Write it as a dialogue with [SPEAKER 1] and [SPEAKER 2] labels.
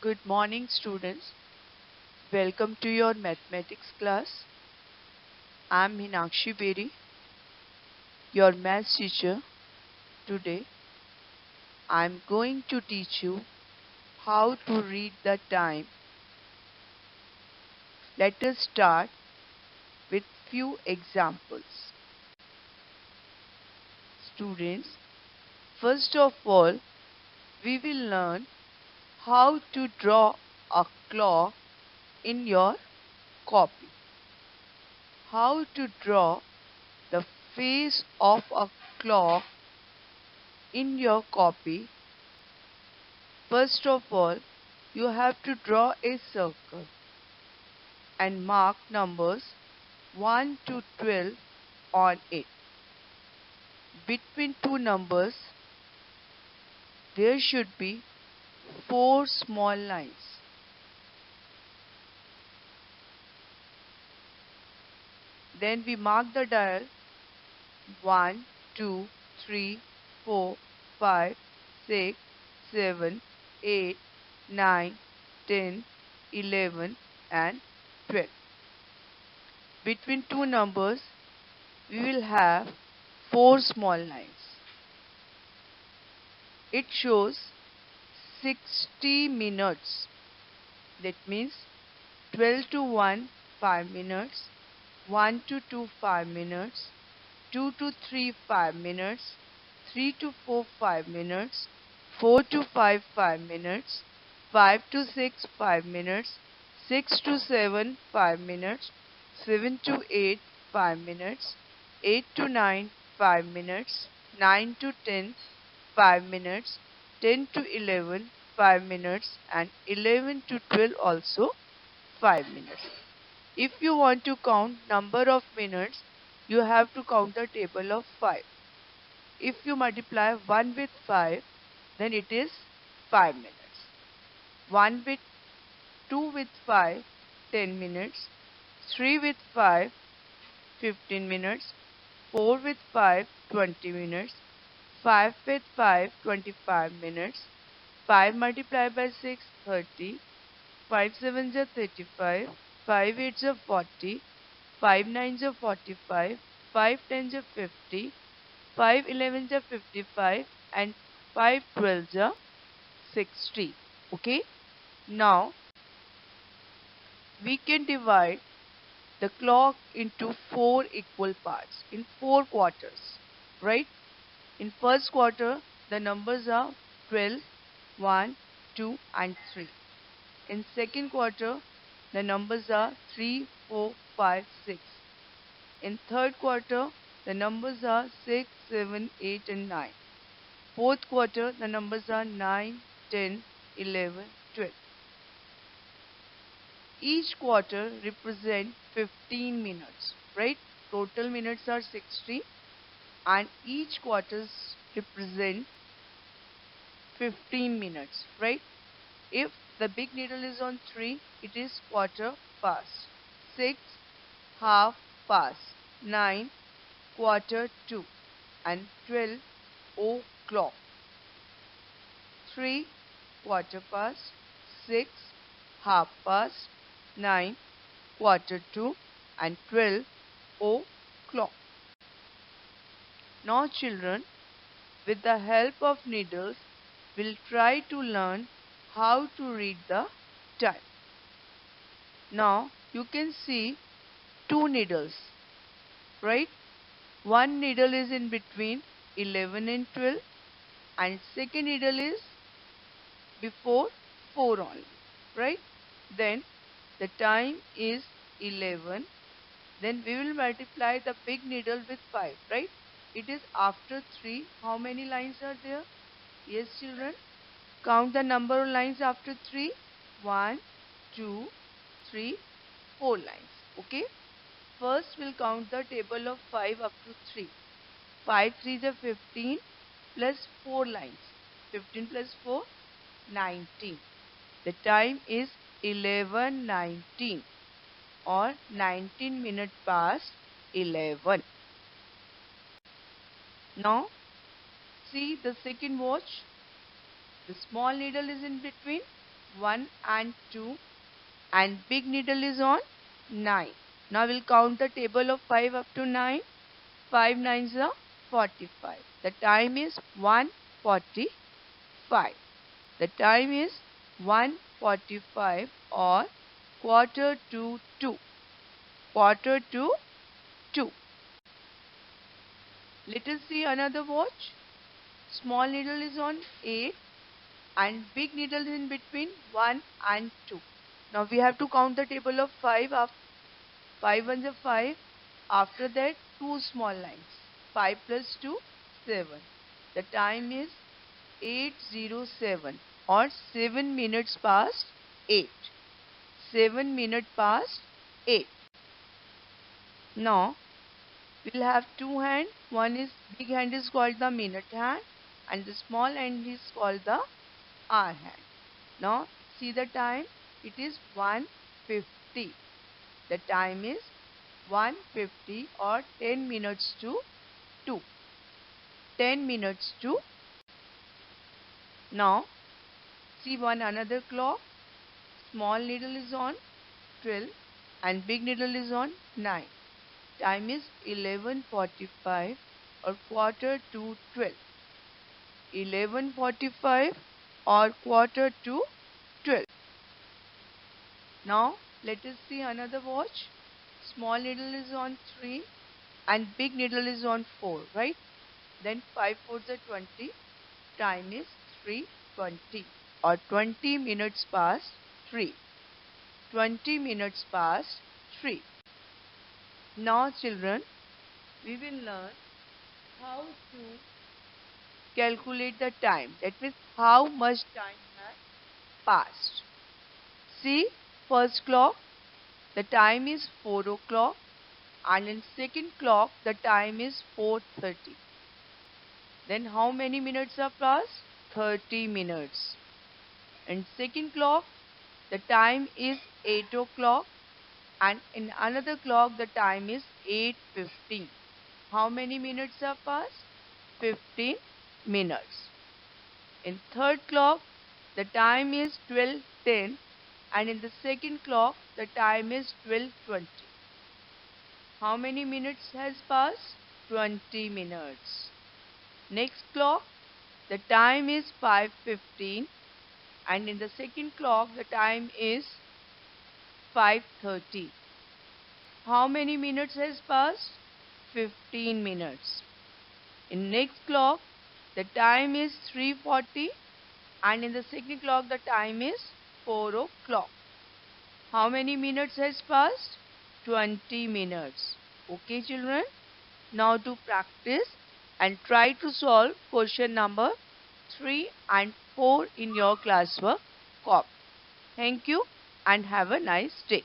[SPEAKER 1] Good morning, students. Welcome to your mathematics class. I'm Meenakshi Beri, your maths teacher. Today, I'm going to teach you how to read the time. Let us start with few examples. Students, first of all, we will learn how to draw a clock in your copy. How to draw the face of a clock in your copy. First of all, you have to draw a circle and mark numbers 1 to 12 on it. Between two numbers, there should be 4 small lines. Then we mark the dial 1, 2, 3, 4, 5, 6, 7, 8, 9, 10, 11 and 12. Between two numbers, we will have 4 small lines. It shows 60 minutes. That means 12 to 1, 5 minutes, 1 to 2, 5 minutes, 2 to 3, 5 minutes, 3 to 4, 5 minutes, 4 to 5, 5 minutes, 5 to 6, 5 minutes, 6 to 7, 5 minutes, 7 to 8, 5 minutes, 8 to 9, 5 minutes, 9 to 10, 5 minutes, 10 to 11, 5 minutes and 11 to 12 also 5 minutes. If you want to count number of minutes, you have to count the table of 5. If you multiply 1 with 5, then it is 5 minutes. 1 with 2 with 5, 10 minutes. 3 with 5, 15 minutes. 4 with 5, 20 minutes. 5 with 5, 25 minutes. 5 multiplied by 6, 30. 5 sevens are 35. 5 eights are 40. 5 nines are 45. 5 tens are 50. 5 elevens are 55. And 5 twelves are 60. Okay. Now, we can divide the clock into 4 equal parts, in 4 quarters. Right? In first quarter, the numbers are 12, 1, 2 and 3. In second quarter, the numbers are 3, 4, 5, 6. In third quarter, the numbers are 6, 7, 8 and 9. Fourth quarter, the numbers are 9, 10, 11, 12. Each quarter represents 15 minutes, right? Total minutes are 60 and each quarters represent 15 minutes, right? If the big needle is on 3, it is quarter past. 6, half past. 9, quarter to. And 12, o'clock. 3, quarter past. 6, half past. 9, quarter to. And 12, o'clock. Now children, with the help of needles, we'll try to learn how to read the time. Now you can see 2 needles, right? One needle is in between 11 and 12 and second needle is before 4 only, right? Then the time is 11. Then we will multiply the big needle with 5, right? It is after 3. How many lines are there? Yes, children. Count the number of lines after 3. 1, 2, 3, 4 lines. Okay. First, we'll count the table of 5 up to 3. 5 3s are 15 plus 4 lines. 15 plus 4, 19. The time is 11:19 or 19 minutes past 11. Now, see the second watch. The small needle is in between. 1 and 2, and big needle is on 9. Now we'll count the table of 5 up to 9. 5 nines are 45. The time is 1:45. The time is 1:45 or quarter to 2. Quarter to 2. Let us see another watch. Small needle is on 8 and big needle is in between 1 and 2. Now we have to count the table of 5 up. 5 ones are 5. After that 2 small lines. 5 plus 2, 7. The time is 8:07 or 7 minutes past 8. 7 minutes past 8. Now we'll have two hands. One is big hand is called the minute hand and the small hand is called the hour hand. Now see the time. It is 1:50. The time is 1:50 or 10 minutes to 2. 10 minutes to. Now see one another clock. Small needle is on 12 and big needle is on 9. Time is 11:45 or quarter to 12. 11:45 or quarter to 12. Now let us see another watch. Small needle is on 3 and big needle is on 4, right? Then 5 fours are 20. Time is 3:20 or 20 minutes past 3. 20 minutes past 3. Now children, we will learn how to calculate the time. That means how much time has passed. See, first clock, the time is 4 o'clock and in second clock, the time is 4:30. Then how many minutes have passed? 30 minutes. In second clock, the time is 8 o'clock and in another clock, the time is 8:15. How many minutes have passed? 15 minutes. In third clock, the time is 12:10 and in the second clock, the time is 12:20. How many minutes has passed? 20 minutes. Next clock, the time is 5:15 and in the second clock, the time is 5:30. How many minutes has passed? 15 minutes. In next clock, the time is 3:40 and in the second clock, the time is 4 o'clock. How many minutes has passed? 20 minutes. Okay, children? Now to practice and try to solve question number 3 and 4 in your classwork copy. Thank you and have a nice day.